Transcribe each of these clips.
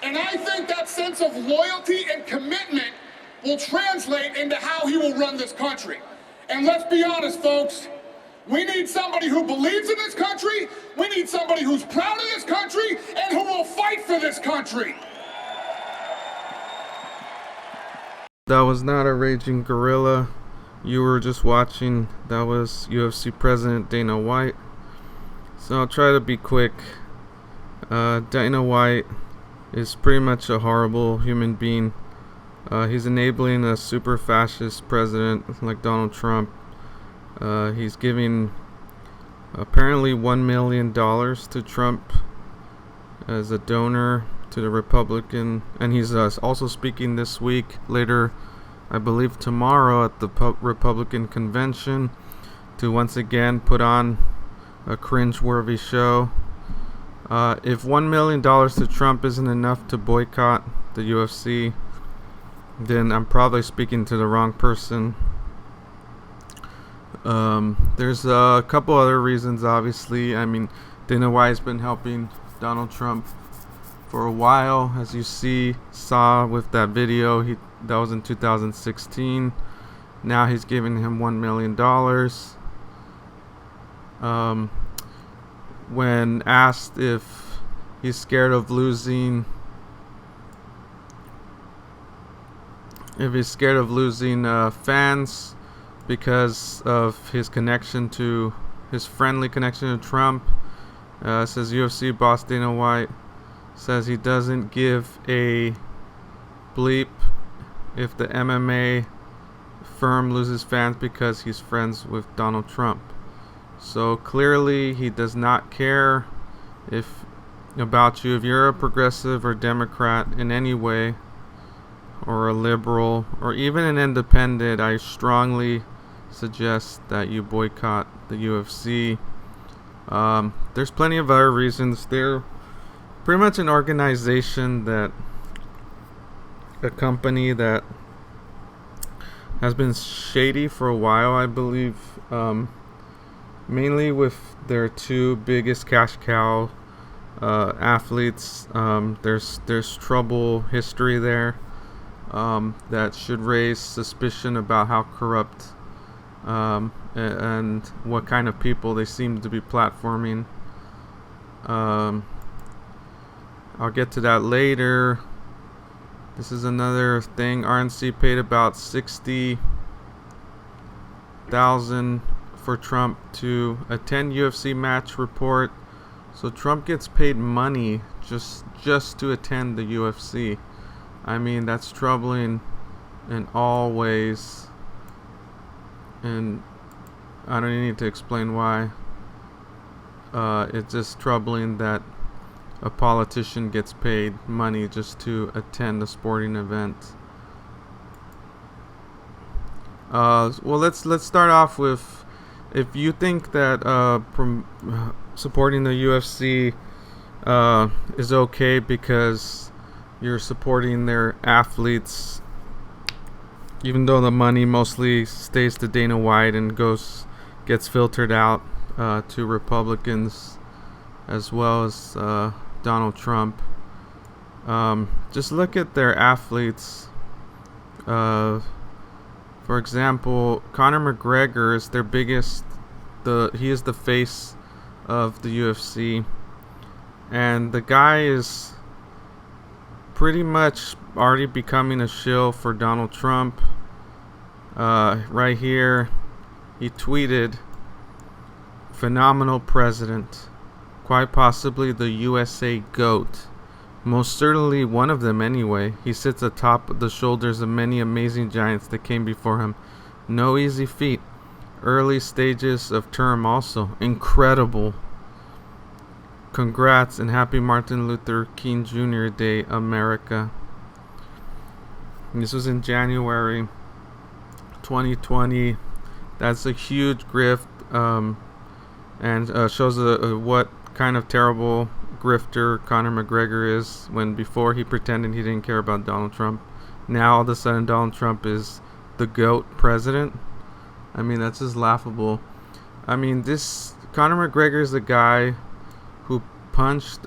And I think that sense of loyalty and commitment will translate into how he will run this country. And let's be honest, folks, we need somebody who believes in this country, we need somebody who's proud of this country, and who will fight for this country. That was not a raging gorilla you were just watching. That was UFC President Dana White. So I'll try to be quick. Dana White is pretty much a horrible human being. He's enabling a super fascist president like Donald Trump. He's giving apparently $1 million to Trump as a donor to the Republican, and he's also speaking this week, later I believe tomorrow, at the Republican convention to once again put on a cringe-worthy show. If $1 million to Trump isn't enough to boycott the UFC, then I'm probably speaking to the wrong person. There's a couple other reasons, obviously. I mean, Dana White's been helping Donald Trump for a while, as you saw with that video. That was in 2016. Now he's giving him $1 million. When asked if he's scared of losing, fans because of his friendly connection to Trump, says UFC boss Dana White says he doesn't give a bleep if the MMA firm loses fans because he's friends with Donald Trump. So clearly he does not care about you if you're a progressive or Democrat in any way, or a liberal, or even an independent. I strongly suggest that you boycott the UFC. There's plenty of other reasons. They're pretty much an organization, a company that has been shady for a while, I believe, mainly with their two biggest cash cow athletes. There's trouble history there that should raise suspicion about how corrupt and what kind of people they seem to be platforming. I'll get to that later. This is another thing. RNC paid about $60,000 for Trump to attend UFC match report. So Trump gets paid money just to attend the UFC. I mean, that's troubling in all ways, and I don't need to explain why. It's just troubling that a politician gets paid money just to attend a sporting event. Well, let's start off with, if you think that supporting the UFC is okay because you're supporting their athletes, even though the money mostly stays to Dana White and gets filtered out to Republicans as well as Donald Trump. Just look at their athletes. For example, Conor McGregor is their biggest. He is the face of the UFC, and the guy is pretty much already becoming a shill for Donald Trump. Right here, he tweeted, "Phenomenal president. Quite possibly the USA GOAT. Most certainly one of them anyway. He sits atop the shoulders of many amazing giants that came before him. No easy feat. Early stages of term also. Incredible. Congrats and happy Martin Luther King Jr. Day, America." And this was in January 2020. That's a huge grift, and shows what kind of terrible grifter Conor McGregor is, when before he pretended he didn't care about Donald Trump. Now all of a sudden Donald Trump is the GOAT president. I mean, that's just laughable. I mean, this Conor McGregor is the guy who punched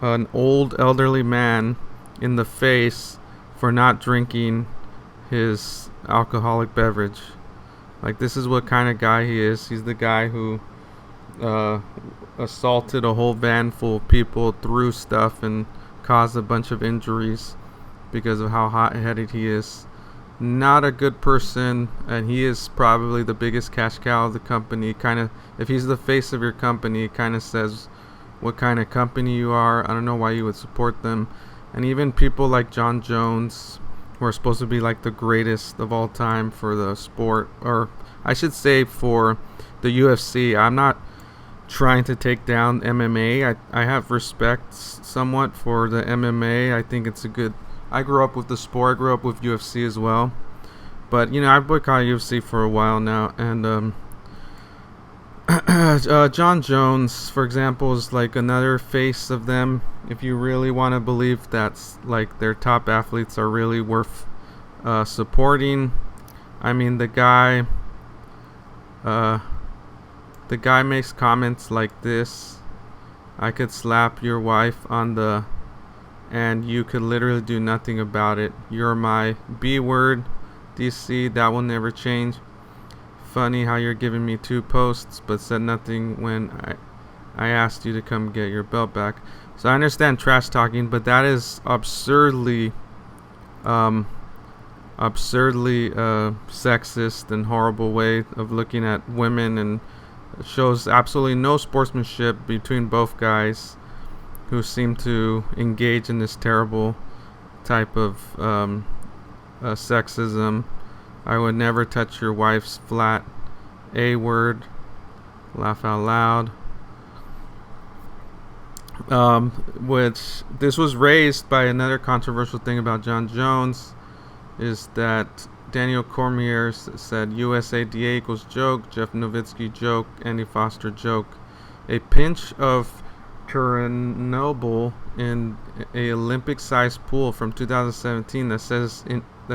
an old elderly man in the face for not drinking his alcoholic beverage. Like, this is what kind of guy he is. He's the guy who assaulted a whole van full of people, threw stuff, and caused a bunch of injuries because of how hot-headed he is. Not a good person, and he is probably the biggest cash cow of the company. Kind of, if he's the face of your company, it kind of says what kind of company you are. I don't know why you would support them. And even people like Jon Jones, who are supposed to be like the greatest of all time for the sport, or I should say for the UFC. I'm not trying to take down MMA. I have respect somewhat for the MMA. I think it's a good... I grew up with the sport. I grew up with UFC as well. But, you know, I've boycotted UFC for a while now. And Jon Jones, for example, is like another face of them. If you really want to believe that's like their top athletes are really worth supporting. I mean, the guy makes comments like this: I could slap your wife on the... and you could literally do nothing about it. You're my B word, DC, that will never change. Funny how you're giving me 2 posts but said nothing when I asked you to come get your belt back. So I understand trash talking, but that is absurdly sexist and horrible way of looking at women, and shows absolutely no sportsmanship between both guys who seem to engage in this terrible type of sexism. I would never touch your wife's flat A word. Laugh out loud. Which this was raised by another controversial thing about Jon Jones, is that Daniel Cormier said USADA equals joke, Jeff Nowitzki joke, Andy Foster joke. A pinch of Chernobyl in a Olympic-sized pool from 2017 that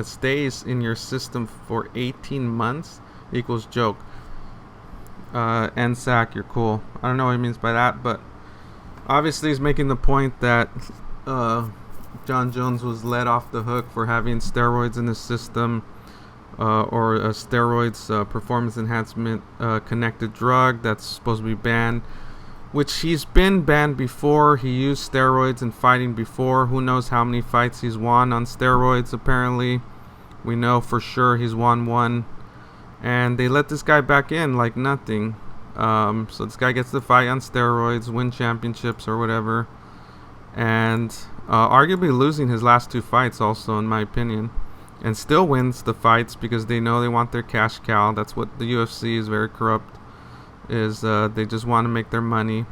stays in your system for 18 months equals joke. NSAC, you're cool. I don't know what he means by that, but obviously he's making the point that Jon Jones was let off the hook for having steroids in his system, or a steroids performance enhancement connected drug that's supposed to be banned, which he's been banned before. He used steroids in fighting before. Who knows how many fights he's won on steroids. Apparently we know for sure he's won 1, and they let this guy back in like nothing. So this guy gets to fight on steroids, win championships or whatever, and arguably losing his last 2 fights also, in my opinion, and still wins the fights because they know they want their cash cow. That's what the UFC is very corrupt, is they just want to make their money.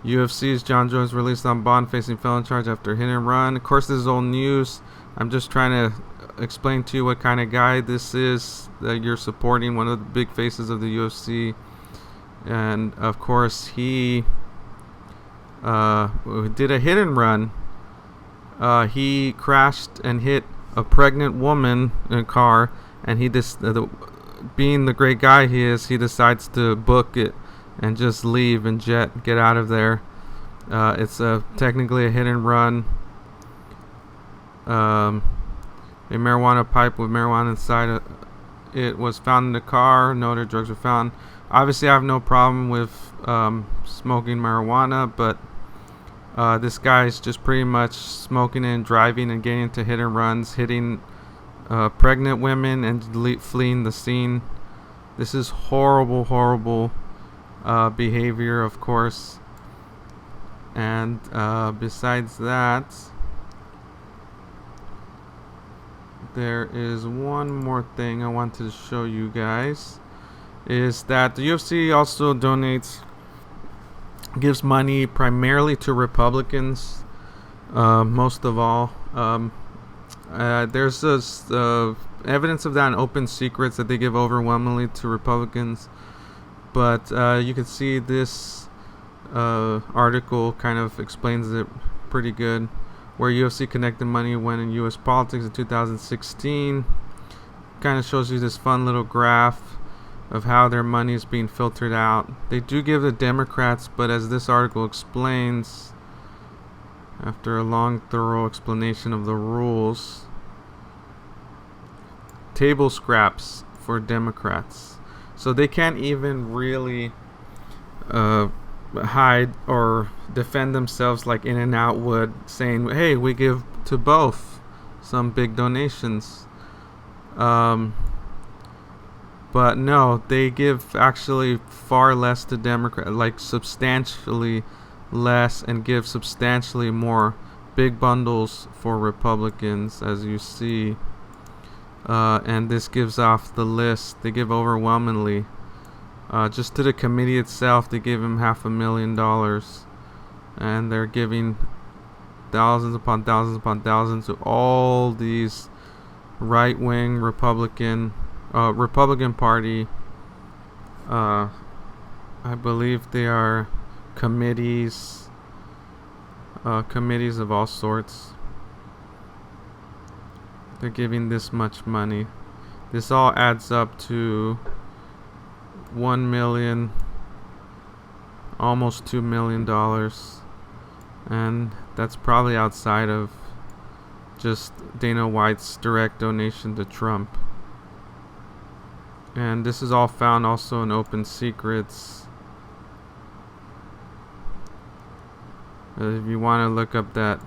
UFC's Jon Jones released on bond facing felon charge after hit and run. Of course, this is old news. I'm just trying to explain to you what kind of guy this is that you're supporting, one of the big faces of the UFC. And of course, he did a hit and run. He crashed and hit a pregnant woman in a car, and he being the great guy he is, he decides to book it and just leave and get out of there. It's technically a hit and run. A marijuana pipe with marijuana inside it was found in the car. No other drugs were found. Obviously, I have no problem with smoking marijuana, but this guy's just pretty much smoking and driving and getting into hit and runs, hitting pregnant women and fleeing the scene. This is horrible behavior, of course. And besides that, there is one more thing I wanted to show you guys, is that the UFC also gives money primarily to Republicans, most of all. There's this evidence of that in Open Secrets, that they give overwhelmingly to Republicans. But you can see this article kind of explains it pretty good, where UFC connected money went in U.S. politics in 2016. Kind of shows you this fun little graph of how their money is being filtered out. They do give the Democrats, but as this article explains, After a long, thorough explanation of the rules, table scraps for Democrats. So they can't even really hide or defend themselves like In-N-Out would, saying, hey, we give to both some big donations. But no, they give actually far less to Democrats, like substantially less, and give substantially more big bundles for Republicans, as you see. And this gives off the list. They give overwhelmingly. Just to the committee itself, they give him $500,000, and they're giving thousands upon thousands upon thousands to all these right-wing Republican Party. I believe they are committees of all sorts. They're giving this much money. This all adds up to 1 million, almost $2 million, and that's probably outside of just Dana White's direct donation to Trump. And this is all found also in Open Secrets. If you want to look up that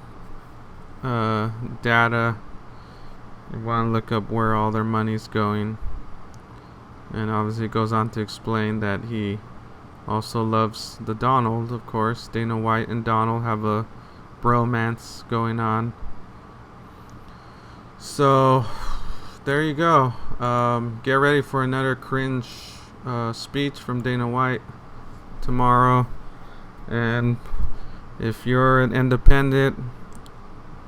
data, you want to look up where all their money's going. And obviously it goes on to explain that he also loves the Donald, of course. Dana White and Donald have a bromance going on. So there you go. Get ready for another cringe speech from Dana White tomorrow. And if you're an independent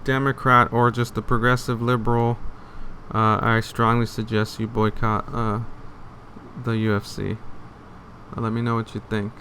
Democrat or just a progressive liberal, I strongly suggest you boycott the UFC. Let me know what you think.